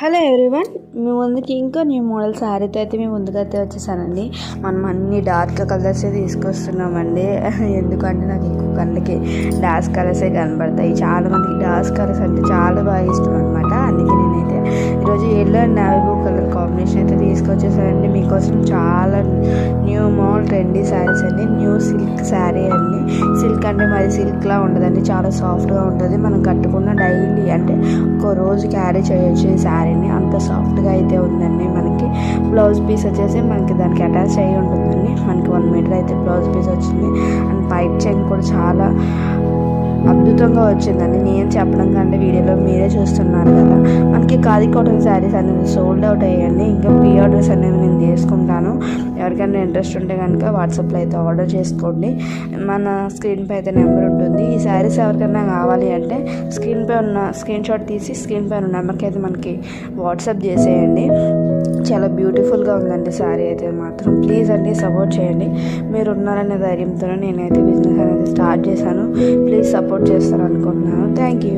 Hello everyone, మీ ముందుకి ఇంకా new model శారీతో అయితే మేము ముందుకైతే వచ్చేసానండి. మనం అన్ని డార్క్ కలర్సే తీసుకొస్తున్నామండి. ఎందుకంటే నాకు ఎక్కువ కళ్ళకి డార్క్ కలర్సే కనబడతాయి. చాలా మందికి డార్క్ కలర్స్ అంటే చాలా బాగా ఇష్టం అనమాట. అందుకే నేనైతే ఈరోజు yellow and navy blue colour combination అయితే తీసుకొచ్చేసానండి. మీకోసం చాలా న్యూ మోడల్ ట్రెండీ శారీస్ అండి. న్యూ సిల్క్ శారీ అండి. సిల్క్ అంటే మరి సిల్క్లా ఉండదండి, చాలా సాఫ్ట్గా ఉంటుంది. మనం కట్టుకున్న డైలీ అంటే ఒక రోజు క్యారీ చేయొచ్చు ఈ శారీని, అంత సాఫ్ట్గా అయితే ఉందండి. మనకి బ్లౌజ్ పీస్ వచ్చేసి మనకి దానికి అటాచ్ అయ్యి ఉంటుందండి. మనకి 1 మీటర్ అయితే బ్లౌజ్ పీస్ వచ్చింది. అండ్ పైప్ చైన్ కూడా చాలా అద్భుతంగా వచ్చిందండి. నేను చెప్పడం కంటే వీడియోలో మీరే చూస్తున్నారు కదా. మనకి ఖాదీ కాటన్ శారీస్ అనేది సోల్డ్ అవుట్ అయ్యాయండి. ఇంకా ప్రీ ఆర్డర్స్ అనేవి నేను తీసుకుంటాను. ఎవరికైనా ఇంట్రెస్ట్ ఉంటే కనుక వాట్సాప్లో అయితే ఆర్డర్ చేసుకోండి. మన స్క్రీన్పై అయితే నెంబర్ ఉంటుంది. ఈ శారీస్ ఎవరికైనా కావాలి అంటే స్క్రీన్పై ఉన్న స్క్రీన్ షాట్ తీసి స్క్రీన్పై ఉన్న నెంబర్కి అయితే మనకి వాట్సాప్ చేసేయండి. చాలా బ్యూటిఫుల్గా ఉందండి శారీ అయితే మాత్రం. ప్లీజ్ అండి సపోర్ట్ చేయండి. మీరు ఉన్నారనే ధైర్యంతో నేనైతే బిజినెస్ అనేది స్టార్ట్ చేశాను. ప్లీజ్ సపోర్ట్ చేస్తారు అనుకుంటున్నాను. Thank you.